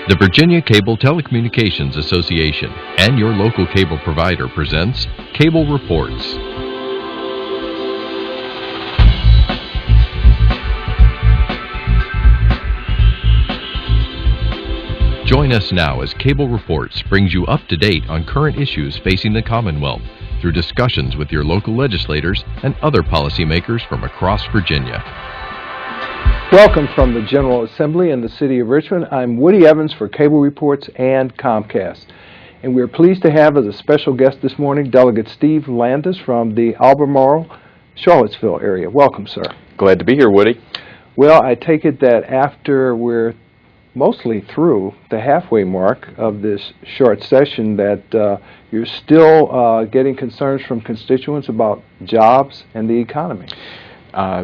The Virginia Cable Telecommunications Association and your local cable provider presents Cable Reports. Join us now as Cable Reports brings you up to date on current issues facing the Commonwealth through discussions with your local legislators and other policymakers from across Virginia. Welcome from the General Assembly in the City of Richmond. I'm Woody Evans for Cable Reports and Comcast. And we're pleased to have as a special guest this morning Delegate Steve Landis from the Albemarle, Charlottesville area. Welcome, sir. Glad to be here, Woody. Well, I take it that after we're mostly through the halfway mark of this short session that you're still getting concerns from constituents about jobs and the economy.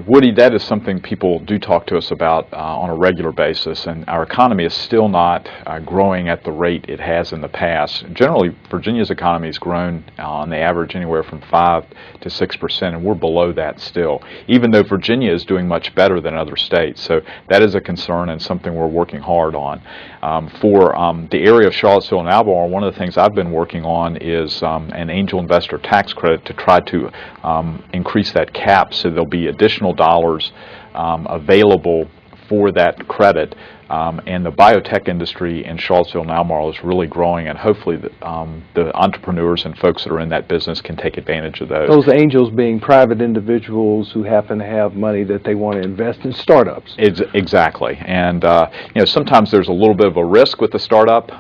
Woody, that is something people do talk to us about on a regular basis, and our economy is still not growing at the rate it has in the past. Generally, Virginia's economy has grown on the average anywhere from 5 to 6%, and we're below that still, even though Virginia is doing much better than other states. So that is a concern and something we're working hard on. For the area of Charlottesville and Albemarle, one of the things I've been working on is an angel investor tax credit to try to increase that cap so there'll be additional dollars available for that credit. And the biotech industry in Charlottesville and Albemarle is really growing, and hopefully the entrepreneurs and folks that are in that business can take advantage of those. Those angels being private individuals who happen to have money that they want to invest in startups. Exactly, and you know, sometimes there's a little bit of a risk with the startup,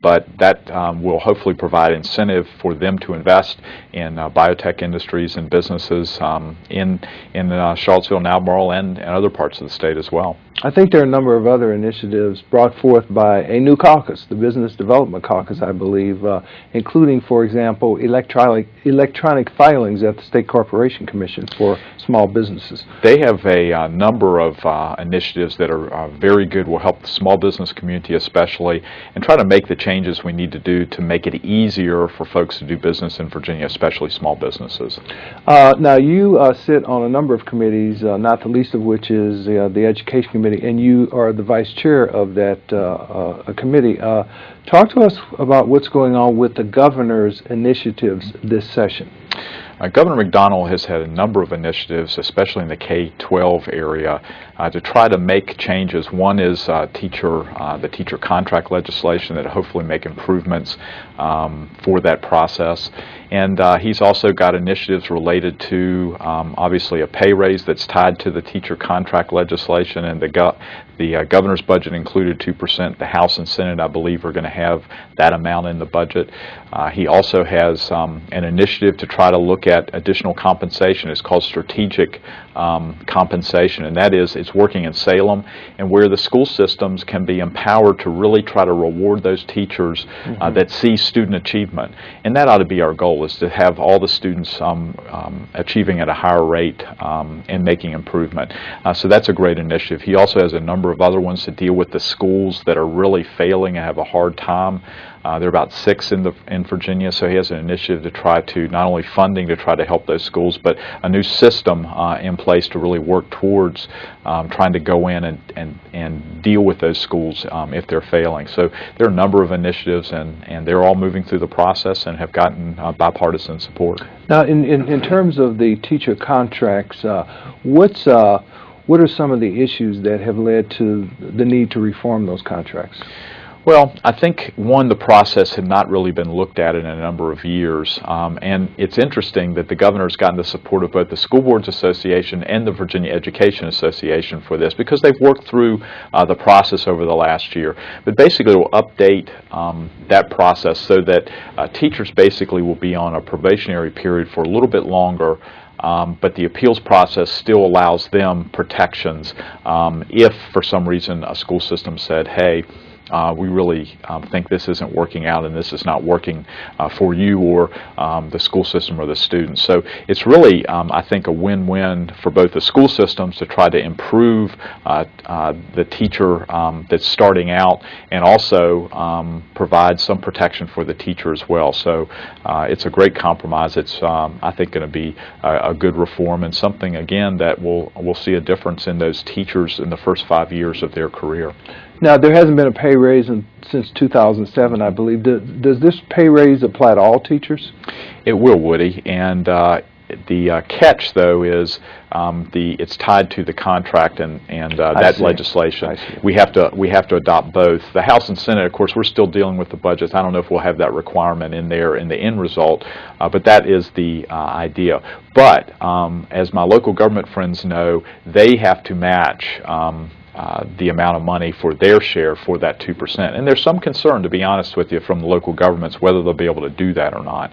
but that will hopefully provide incentive for them to invest in biotech industries and businesses in Charlottesville and Albemarle and other parts of the state as well. I think there are a number of other initiatives brought forth by a new caucus, the Business Development Caucus, I believe, including, for example, electronic filings at the State Corporation Commission for small businesses. They have a number of initiatives that are very good, will help the small business community especially, and try to make the changes we need to do to make it easier for folks to do business in Virginia, especially small businesses. Now, you sit on a number of committees, not the least of which is the Education Committee, and you are the vice chair of that committee. Talk to us about what's going on with the governor's initiatives this session. Governor McDonnell has had a number of initiatives, especially in the K-12 area, to try to make changes. One is the teacher contract legislation that hopefully make improvements for that process. And he's also got initiatives related to obviously a pay raise that's tied to the teacher contract legislation, and the governor's budget included 2%. The House and Senate, I believe, are going to have that amount in the budget. He also has an initiative to try to look at additional compensation. It's called strategic compensation, and that is, it's working in Salem, and where the school systems can be empowered to really try to reward those teachers that see student achievement. And that ought to be our goal, is to have all the students achieving at a higher rate and making improvement. So that's a great initiative. He also has a number of other ones to deal with the schools that are really failing and have a hard time. There are about 6 in Virginia, so he has an initiative to try to, not only funding to try to help those schools, but a new system in place to really work towards trying to go in and deal with those schools if they're failing. So there are a number of initiatives, and they're all moving through the process and have gotten bipartisan support. Now, in terms of the teacher contracts, what are some of the issues that have led to the need to reform those contracts? Well, I think, one, the process had not really been looked at in a number of years, and it's interesting that the governor's gotten the support of both the School Boards Association and the Virginia Education Association for this, because they've worked through the process over the last year. But basically, we'll update that process so that teachers basically will be on a probationary period for a little bit longer, but the appeals process still allows them protections if, for some reason, a school system said, hey, we really think this isn't working out, and this is not working for you or the school system or the students. So it's really, I think, a win-win for both the school systems to try to improve the teacher that's starting out, and also provide some protection for the teacher as well. So it's a great compromise. It's, I think, going to be a good reform, and something, again, that we'll see a difference in those teachers in the first 5 years of their career. Now, there hasn't been a pay raise since 2007, I believe. Does this pay raise apply to all teachers? It will, Woody, and the catch, though, is it's tied to the contract and that legislation. We have to adopt both. The House and Senate, of course, we're still dealing with the budgets. I don't know if we'll have that requirement in there in the end result, but that is the idea. But as my local government friends know, they have to match the amount of money for their share for that 2%. And there's some concern, to be honest with you, from the local governments whether they'll be able to do that or not.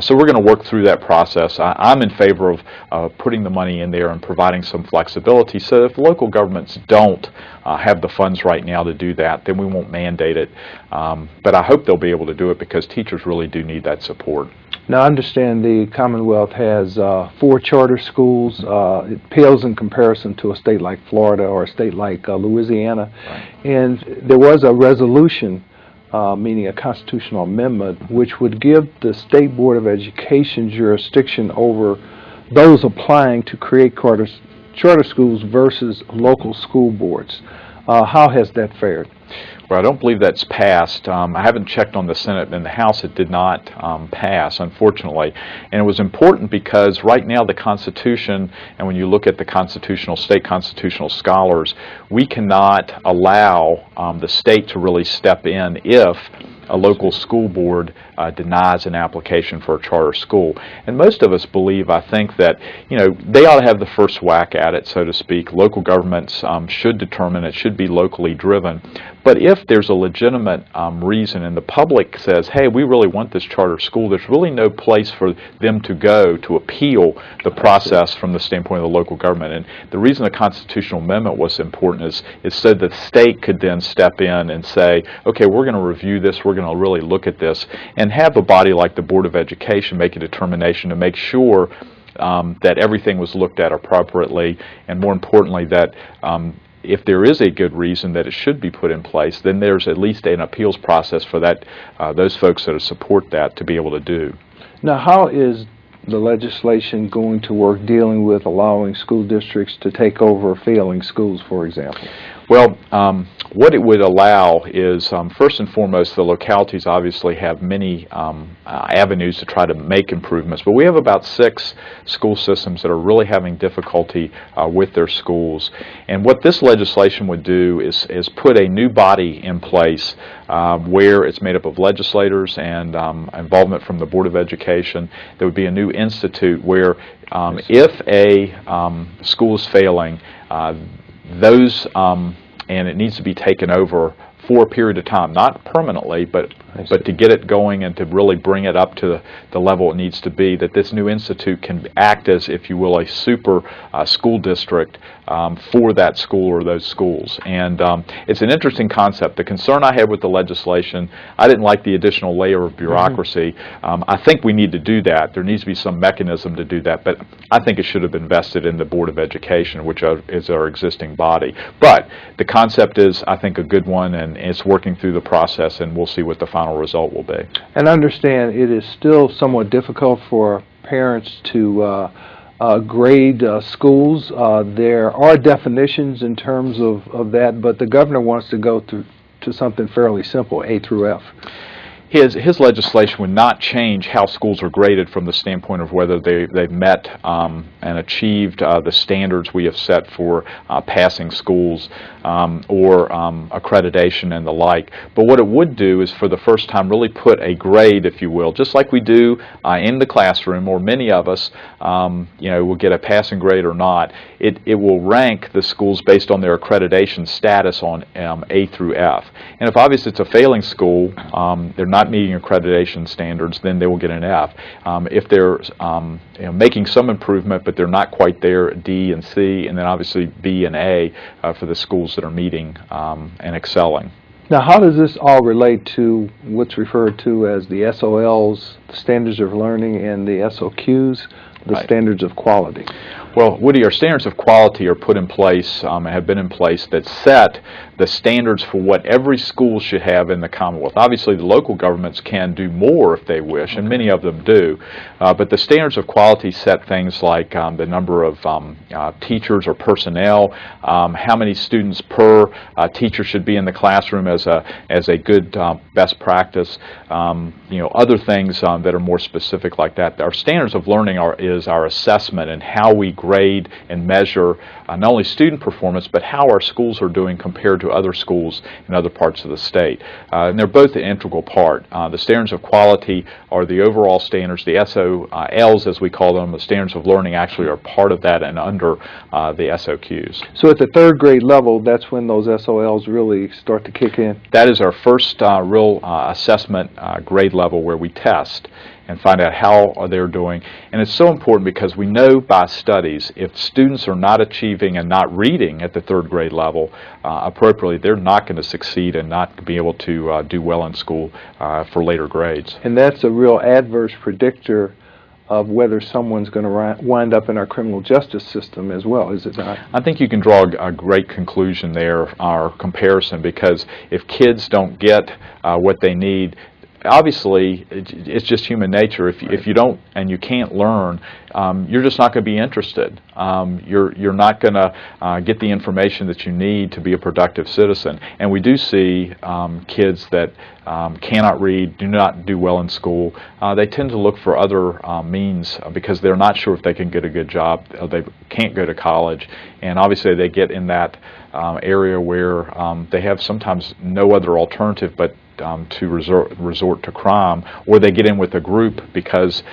So we're going to work through that process. I'm in favor of putting the money in there and providing some flexibility so if local governments don't have the funds right now to do that, then we won't mandate it. But I hope they'll be able to do it because teachers really do need that support. Now, I understand the Commonwealth has 4 charter schools. It pales in comparison to a state like Florida or a state like Louisiana. Right. And there was a resolution, meaning a constitutional amendment, which would give the State Board of Education jurisdiction over those applying to create charter schools versus local school boards. How has that fared? Well, I don't believe that's passed. I haven't checked on the Senate. In the House, it did not pass, unfortunately. And it was important because right now the Constitution, and when you look at the state constitutional scholars, we cannot allow the state to really step in if a local school board denies an application for a charter school. And most of us believe, I think, that they ought to have the first whack at it, so to speak. Local governments should determine it, should be locally driven. But if there's a legitimate reason and the public says, hey, we really want this charter school, there's really no place for them to go to appeal the process from the standpoint of the local government. And the reason the constitutional amendment was important is so the state could then step in and say, okay, we're going to review this, we're going to really look at this, and have a body like the Board of Education make a determination to make sure that everything was looked at appropriately, and more importantly that if there is a good reason that it should be put in place, then there's at least an appeals process for that those folks that support that to be able to do. Now, how is the legislation going to work dealing with allowing school districts to take over failing schools, for example? Well, what it would allow is, first and foremost, the localities obviously have many avenues to try to make improvements, but we have about 6 school systems that are really having difficulty with their schools. And what this legislation would do is put a new body in place where it's made up of legislators and involvement from the Board of Education. There would be a new institute where if a school is failing, and it needs to be taken over for a period of time, not permanently, but to get it going and to really bring it up to the level it needs to be, that this new institute can act as, if you will, a super school district for that school or those schools. And it's an interesting concept. The concern I had with the legislation, I didn't like the additional layer of bureaucracy. I think we need to do that. There needs to be some mechanism to do that, but I think it should have been vested in the Board of Education, which is our existing body. But the concept is, I think, a good one, and it's working through the process, and we'll see what the final result will be. And understand it is still somewhat difficult for parents to grade schools. There are definitions in terms of that, but the governor wants to go to something fairly simple, A through F. His legislation would not change how schools are graded from the standpoint of whether they've met and achieved the standards we have set for passing schools or accreditation and the like. But what it would do is, for the first time, really put a grade, if you will, just like we do in the classroom, or many of us will get a passing grade or not. It will rank the schools based on their accreditation status on A through F. And if obviously it's a failing school, they're not meeting accreditation standards, then they will get an F. If they're making some improvement, but they're not quite there, D and C, and then obviously B and A for the schools that are meeting and excelling. Now, how does this all relate to what's referred to as the SOLs, the standards of learning, and the SOQs, the Right. standards of quality? Well, Woody, our standards of quality are put in place and have been in place that set the standards for what every school should have in the Commonwealth. Obviously, the local governments can do more if they wish, and many of them do, but the standards of quality set things like the number of teachers or personnel, how many students per teacher should be in the classroom as a good best practice, other things that are more specific like that. Our standards of learning is our assessment and how we grade and measure not only student performance, but how our schools are doing compared to other schools in other parts of the state. And they're both an integral part. The standards of quality are the overall standards. The SOLs, as we call them, the standards of learning, actually are part of that and under the SOQs. So at the third grade level, that's when those SOLs really start to kick in? That is our first real assessment grade level where we test and find out how they're doing. And it's so important because we know by studies if students are not achieving and not reading at the third grade level appropriately, they're not going to succeed and not be able to do well in school for later grades. And that's a real adverse predictor of whether someone's going to wind up in our criminal justice system as well, is it not? I think you can draw a great conclusion there, our comparison, because if kids don't get what they need, obviously it's just human nature. If you don't and you can't learn, you're just not going to be interested. You're not going to get the information that you need to be a productive citizen. And we do see kids that cannot read, do not do well in school. They tend to look for other means because they're not sure if they can get a good job. They can't go to college, and obviously they get in that area where they have sometimes no other alternative but to resort to crime, or they get in with a group because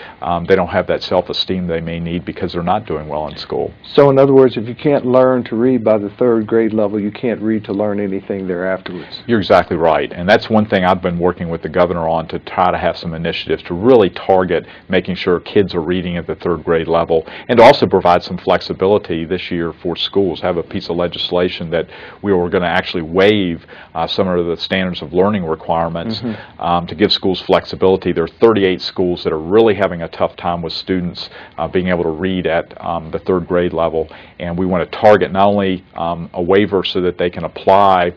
they don't have that self-esteem they may need because they're not doing well in school. So in other words, if you can't learn to read by the third grade level, you can't read to learn anything there afterwards. You're exactly right, and that's one thing I've been working with the governor on, to try to have some initiatives to really target making sure kids are reading at the third grade level, and also provide some flexibility this year for schools. Have a piece of legislation that we were going to actually waive some of the standards of learning requirements to give schools flexibility. There are 38 schools that are really having a tough time with students being able to read at the third grade level, and we want to target not only a waiver so that they can apply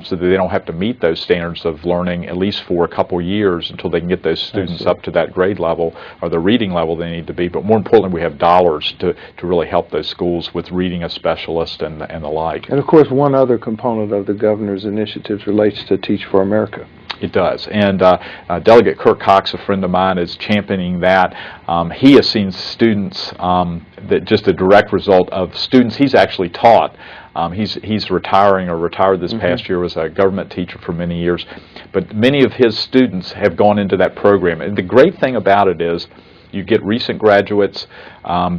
so that they don't have to meet those standards of learning at least for a couple years until they can get those students up to that grade level or the reading level they need to be, but more importantly we have dollars to really help those schools with reading a specialist and the like. And of course one other component of the governor's initiatives relates to Teach for America. It does, and Delegate Kirk Cox, a friend of mine, is championing that. He has seen students that just a direct result of students he's actually taught. He's retiring or retired this past year, was a government teacher for many years, but many of his students have gone into that program. And the great thing about it is you get recent graduates,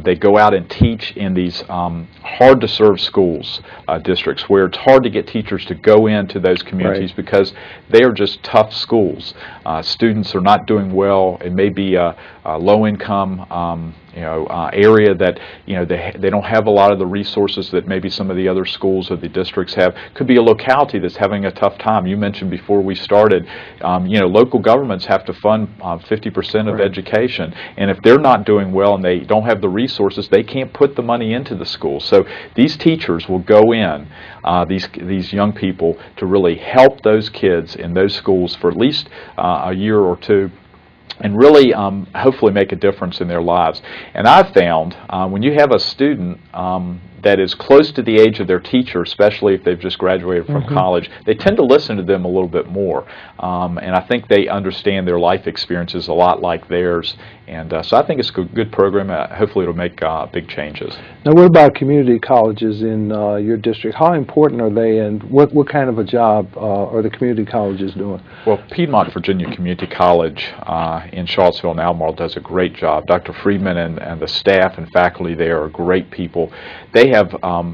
they go out and teach in these hard to serve schools, districts where it's hard to get teachers to go into those communities because they are just tough schools. Students are not doing well. It may be a low income area that they don't have a lot of the resources that maybe some of the other schools or the districts have. Could be a locality that's having a tough time. You mentioned before we started, local governments have to fund 50% of education, and if they're not doing well and they don't have the resources, they can't put the money into the school. So these teachers will go in, these young people, to really help those kids in those schools for at least a year or two, and really hopefully make a difference in their lives. And I've found when you have a student that is close to the age of their teacher, especially if they've just graduated from college, they tend to listen to them a little bit more. And I think they understand their life experiences a lot like theirs. And so I think it's a good program. Hopefully it'll make big changes. Now what about community colleges in your district? How important are they, and what kind of a job are the community colleges doing? Well, Piedmont Virginia Community College in Charlottesville and Albemarle does a great job. Dr. Friedman and the staff and faculty there are great people. They have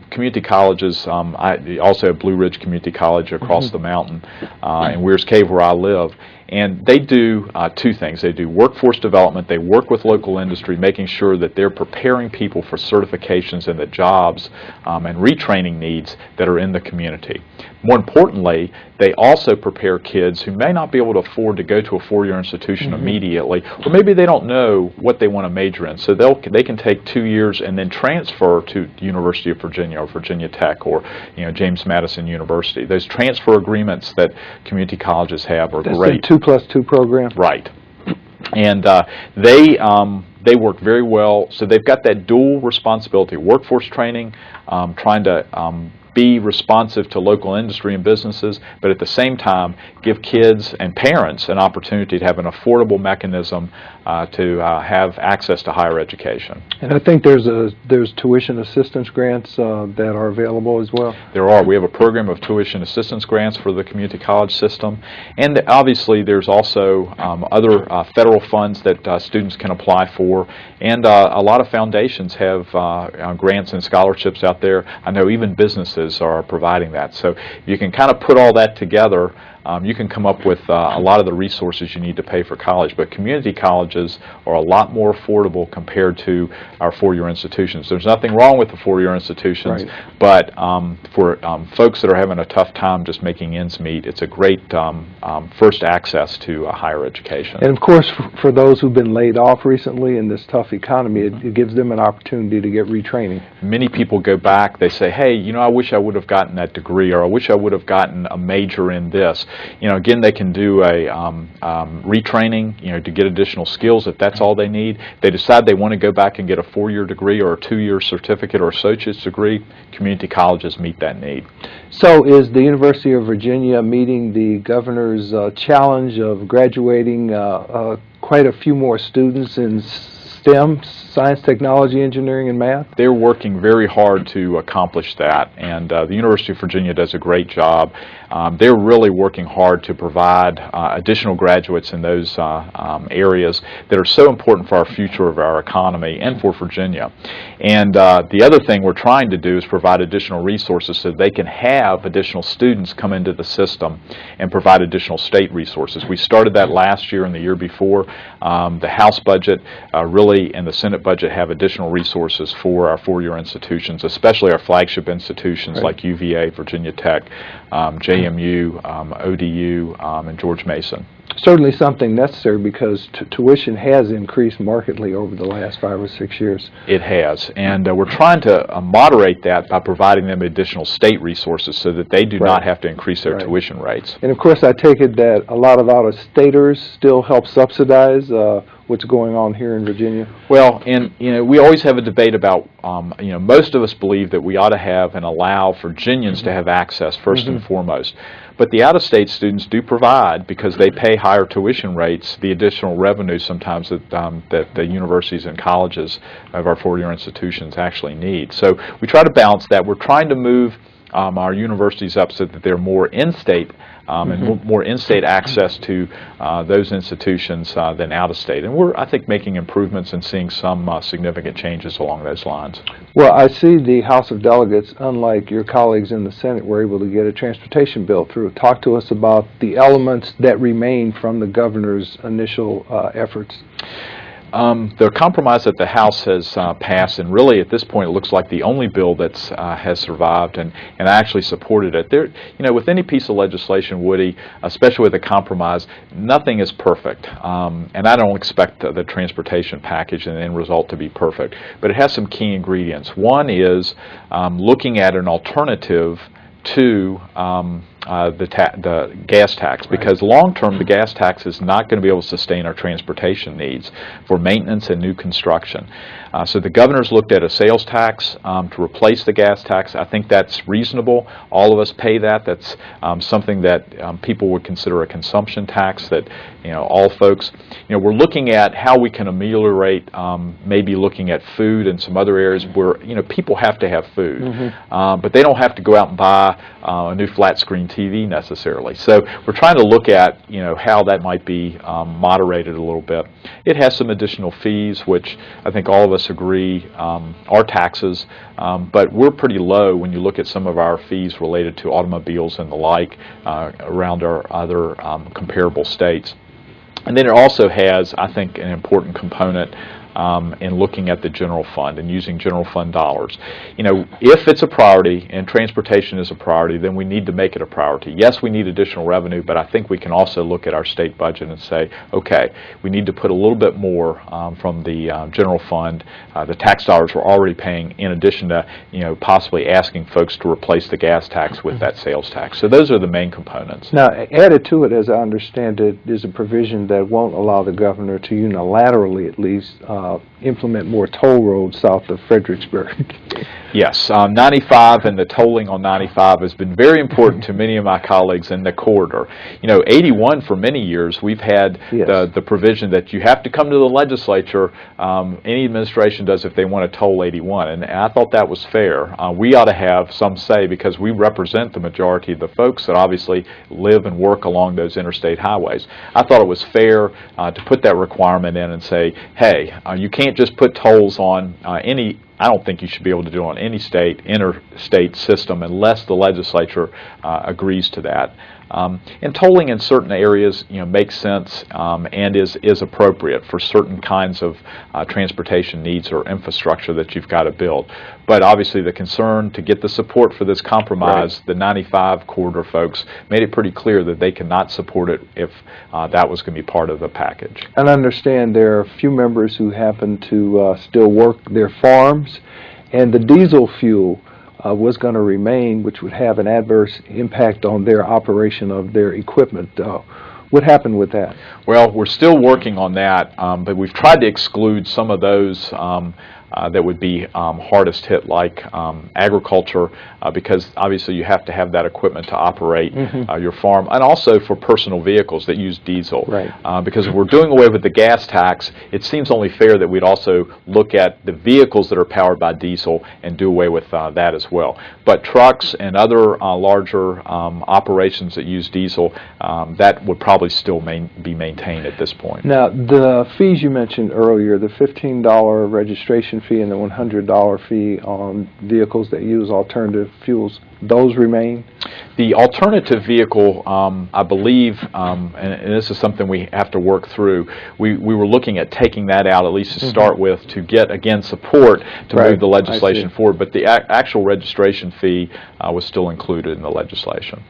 community colleges. I also have Blue Ridge Community College across the mountain in Weir's Cave where I live. And they do two things. They do workforce development. They work with local industry, making sure that they're preparing people for certifications and the jobs and retraining needs that are in the community. More importantly, they also prepare kids who may not be able to afford to go to a four-year institution immediately, or maybe they don't know what they want to major in. So they can take 2 years and then transfer to the University of Virginia or Virginia Tech or James Madison University. Those transfer agreements that community colleges have are great. That's the 2+2 program? Right. And they work very well. So they've got that dual responsibility: workforce training, trying to be responsive to local industry and businesses, but at the same time give kids and parents an opportunity to have an affordable mechanism to have access to higher education. And I think there's tuition assistance grants that are available as well. There are. We have a program of tuition assistance grants for the community college system, and obviously there's also other federal funds that students can apply for, and a lot of foundations have grants and scholarships out there. I know even businesses are providing that. So you can kind of put all that together. You can come up with a lot of the resources you need to pay for college, but community colleges are a lot more affordable compared to our four-year institutions. There's nothing wrong with the four-year institutions, right, but for folks that are having a tough time just making ends meet, it's a great first access to higher education. And of course, for those who've been laid off recently in this tough economy, it gives them an opportunity to get retraining. Many people go back, they say, hey, I wish I would have gotten that degree, or I wish I would have gotten a major in this. Again, they can do a retraining, to get additional skills if that's all they need. If they decide they want to go back and get a four-year degree or a two-year certificate or associate's degree, community colleges meet that need. So is the University of Virginia meeting the governor's challenge of graduating quite a few more students in STEM, science, technology, engineering, and math? They're working very hard to accomplish that, and the University of Virginia does a great job. They're really working hard to provide additional graduates in those areas that are so important for our future of our economy and for Virginia. And the other thing we're trying to do is provide additional resources so they can have additional students come into the system and provide additional state resources. We started that last year and the year before. The House budget and the Senate budget have additional resources for our four-year institutions, especially our flagship institutions right, like UVA, Virginia Tech, JMU, ODU, and George Mason. Certainly something necessary because tuition has increased markedly over the last 5 or 6 years. It has, and we're trying to moderate that by providing them additional state resources so that they do right, not have to increase their right, tuition rates. And of course, I take it that a lot of out-of-staters still help subsidize what's going on here in Virginia. Well, and we always have a debate about most of us believe that we ought to have and allow Virginians to have access first and foremost. But the out-of-state students do provide, because they pay higher tuition rates, the additional revenue sometimes that the universities and colleges of our four-year institutions actually need. So we try to balance that. We're trying to move our universities up so that they're more in-state and more in-state access to those institutions than out-of-state. And we're, I think, making improvements and seeing some significant changes along those lines. Well, I see the House of Delegates, unlike your colleagues in the Senate, were able to get a transportation bill through. Talk to us about the elements that remain from the governor's initial efforts. The compromise that the House has passed, and really at this point it looks like the only bill that has survived, and I actually supported it. There, with any piece of legislation, Woody, especially with a compromise, nothing is perfect, and I don't expect the transportation package and the end result to be perfect. But it has some key ingredients. One is looking at an alternative to the gas tax, because long-term the gas tax is not going to be able to sustain our transportation needs for maintenance and new construction. So the governor's looked at a sales tax to replace the gas tax. I think that's reasonable. All of us pay that. That's something that people would consider a consumption tax that all folks. We're looking at how we can ameliorate, maybe looking at food and some other areas where people have to have food, but they don't have to go out and buy a new flat screen TV necessarily. So we're trying to look at how that might be moderated a little bit. It has some additional fees, which I think all of us agree are taxes, but we're pretty low when you look at some of our fees related to automobiles and the like around our other comparable states. And then it also has, I think, an important component in looking at the general fund and using general fund dollars. You know, if it's a priority and transportation is a priority, then we need to make it a priority. Yes, we need additional revenue, but I think we can also look at our state budget and say, okay, we need to put a little bit more from the general fund. The tax dollars we're already paying, in addition to, you know, possibly asking folks to replace the gas tax with that sales tax. So those are the main components. Now, added to it, as I understand it, is a provision that won't allow the governor to unilaterally, at least, implement more toll roads south of Fredericksburg. Yes, 95 and the tolling on 95 has been very important to many of my colleagues in the corridor. You know, 81 for many years we've had the provision that you have to come to the legislature, any administration does, if they want to toll 81, and I thought that was fair. We ought to have some say because we represent the majority of the folks that obviously live and work along those interstate highways. I thought it was fair to put that requirement in and say, hey, you can't just put tolls on I don't think you should be able to do it on any interstate system unless the legislature agrees to that. And tolling in certain areas, you know, makes sense and is appropriate for certain kinds of transportation needs or infrastructure that you've got to build. But obviously the concern to get the support for this compromise, the 95 corridor folks made it pretty clear that they cannot support it if that was going to be part of the package. And I understand there are a few members who happen to still work their farms, and the diesel fuel was going to remain, which would have an adverse impact on their operation of their equipment. What happened with that? Well, we're still working on that, but we've tried to exclude some of those that would be hardest hit, like agriculture, because obviously you have to have that equipment to operate your farm, and also for personal vehicles that use diesel. Right. Because if we're doing away with the gas tax, it seems only fair that we'd also look at the vehicles that are powered by diesel and do away with that as well. But trucks and other larger operations that use diesel, that would probably still be maintained at this point. Now, the fees you mentioned earlier, the $15 registration fee and the $100 fee on vehicles that use alternative fuels, those remain? The alternative vehicle, I believe, and this is something we have to work through, we were looking at taking that out, at least to start with, to get, again, support to move the legislation forward. But the actual registration fee was still included in the legislation.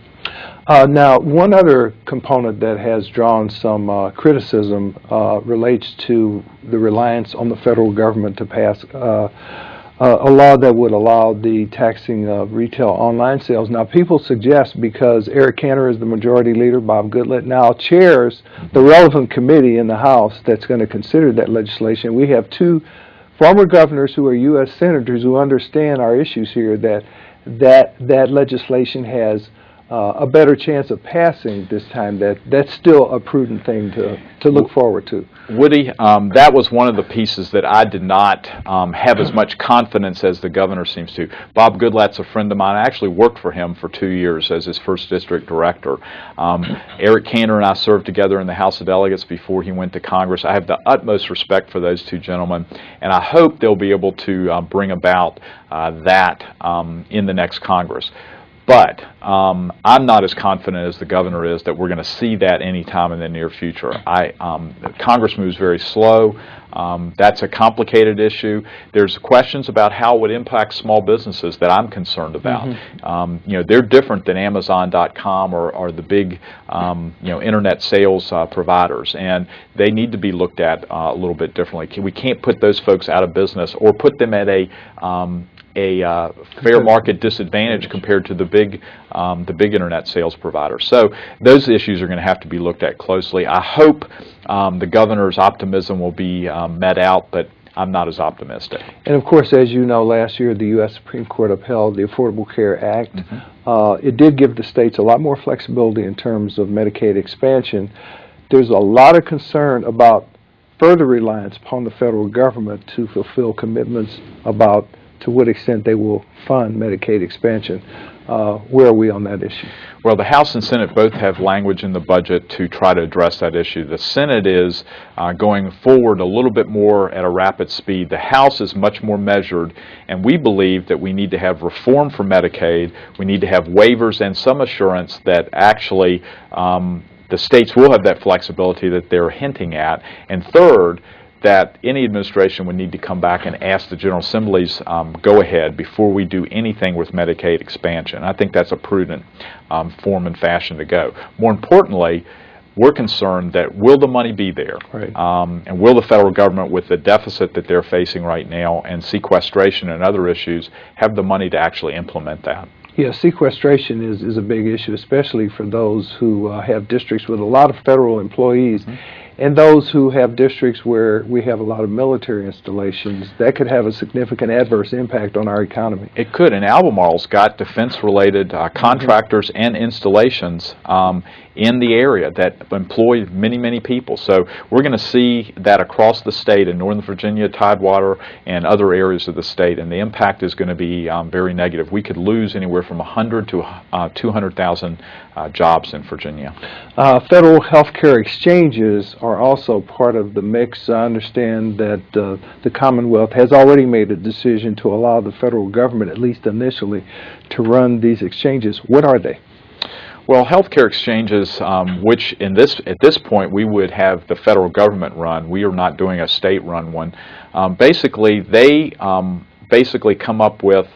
Now, one other component that has drawn some criticism relates to the reliance on the federal government to pass a law that would allow the taxing of retail online sales. Now, people suggest, because Eric Cantor is the majority leader, Bob Goodlatte now chairs the relevant committee in the House that's going to consider that legislation. We have two former governors who are U.S. senators who understand our issues here, that legislation has a better chance of passing this time. That's still a prudent thing to look forward to. Woody, that was one of the pieces that I did not have as much confidence as the governor seems to. Bob Goodlatte's a friend of mine. I actually worked for him for 2 years as his first district director. Eric Cantor and I served together in the House of Delegates before he went to Congress. I have the utmost respect for those two gentlemen, and I hope they'll be able to bring about that in the next Congress. But I'm not as confident as the governor is that we're going to see that anytime in the near future. Congress moves very slow. That's a complicated issue. There's questions about how it would impact small businesses that I'm concerned about. You know, they're different than Amazon.com or the big you know, internet sales providers, and they need to be looked at a little bit differently. We can't put those folks out of business or put them at a fair market disadvantage compared to the big internet sales providers. So those issues are going to have to be looked at closely. I hope the governor's optimism will be met out, but I'm not as optimistic. And of course, as you know, last year the U.S. Supreme Court upheld the Affordable Care Act. It did give the states a lot more flexibility in terms of Medicaid expansion. There's a lot of concern about further reliance upon the federal government to fulfill commitments about to what extent they will fund Medicaid expansion. Where are we on that issue? Well, the House and Senate both have language in the budget to try to address that issue. The Senate is going forward a little bit more at a rapid speed. The House is much more measured, and we believe that we need to have reform for Medicaid. We need to have waivers and some assurance that actually the states will have that flexibility that they're hinting at. And third, that any administration would need to come back and ask the General Assembly's go-ahead before we do anything with Medicaid expansion. I think that's a prudent form and fashion to go. More importantly, we're concerned that will the money be there? Right. And will the federal government, with the deficit that they're facing right now and sequestration and other issues, have the money to actually implement that? Yeah, sequestration is a big issue, especially for those who have districts with a lot of federal employees. And those who have districts where we have a lot of military installations. That could have a significant adverse impact on our economy. It could, and Albemarle's got defense-related contractors and installations in the area that employ many, many people. So we're going to see that across the state in Northern Virginia, Tidewater, and other areas of the state, and the impact is going to be very negative. We could lose anywhere from 100 to 200,000 jobs in Virginia. Federal health care exchanges are also part of the mix. I understand that the Commonwealth has already made a decision to allow the federal government, at least initially, to run these exchanges. What are they? Well, healthcare exchanges, which at this point we would have the federal government run. We are not doing a state-run one. Basically, they come up with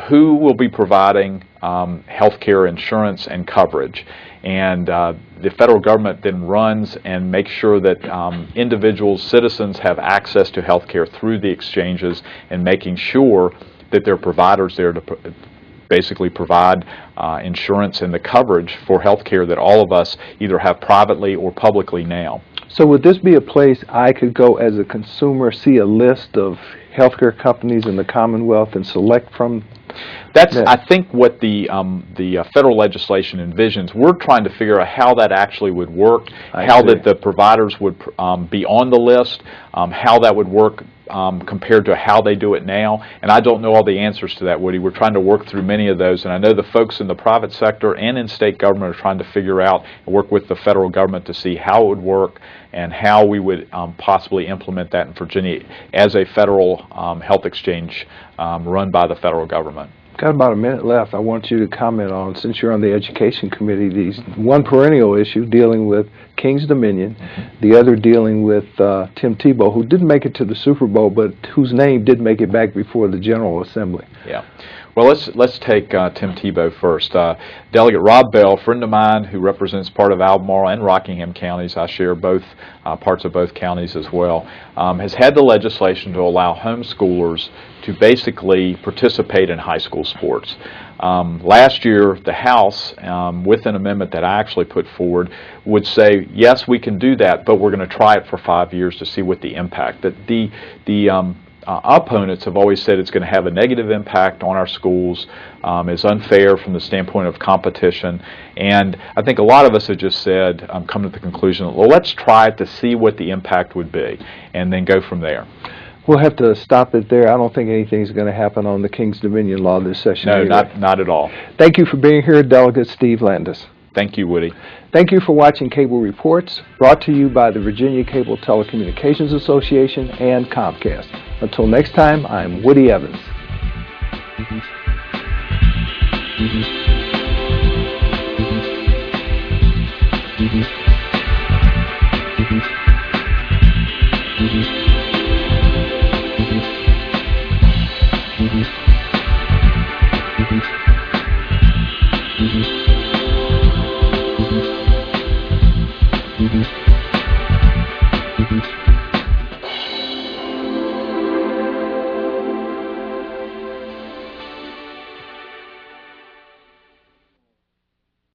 who will be providing healthcare insurance and coverage, and the federal government then runs and makes sure that individuals, citizens, have access to healthcare through the exchanges, and making sure that there are providers there to basically provide insurance and the coverage for health care that all of us either have privately or publicly now. So would this be a place I could go as a consumer, see a list of healthcare companies in the Commonwealth and select from? That's, I think, what the federal legislation envisions. We're trying to figure out how that actually would work, how that the providers would be on the list, how that would work compared to how they do it now. And I don't know all the answers to that, Woody. We're trying to work through many of those, and I know the folks in the private sector and in state government are trying to figure out and work with the federal government to see how it would work and how we would possibly implement that in Virginia as a federal health exchange run by the federal government. Got about a minute left. I want you to comment on, since you're on the Education Committee, these one perennial issue dealing with King's Dominion, the other dealing with Tim Tebow, who didn't make it to the Super Bowl, but whose name did make it back before the General Assembly. Yeah. Well, let's take Tim Tebow first. Delegate Rob Bell, a friend of mine who represents part of Albemarle and Rockingham counties, I share both parts of both counties as well, has had the legislation to allow homeschoolers to basically participate in high school sports. Last year, the House, with an amendment that I actually put forward, would say, yes, we can do that, but we're going to try it for 5 years to see what the impact. That the opponents have always said it's going to have a negative impact on our schools, is unfair from the standpoint of competition, and I think a lot of us have just said, come to the conclusion, well, let's try it to see what the impact would be, and then go from there. We'll have to stop it there. I don't think anything's going to happen on the King's Dominion law this session. No, not at all. Thank you for being here, Delegate Steve Landis. Thank you, Woody. Thank you for watching Cable Reports, brought to you by the Virginia Cable Telecommunications Association and Comcast. Until next time, I'm Woody Evans. Mm-hmm.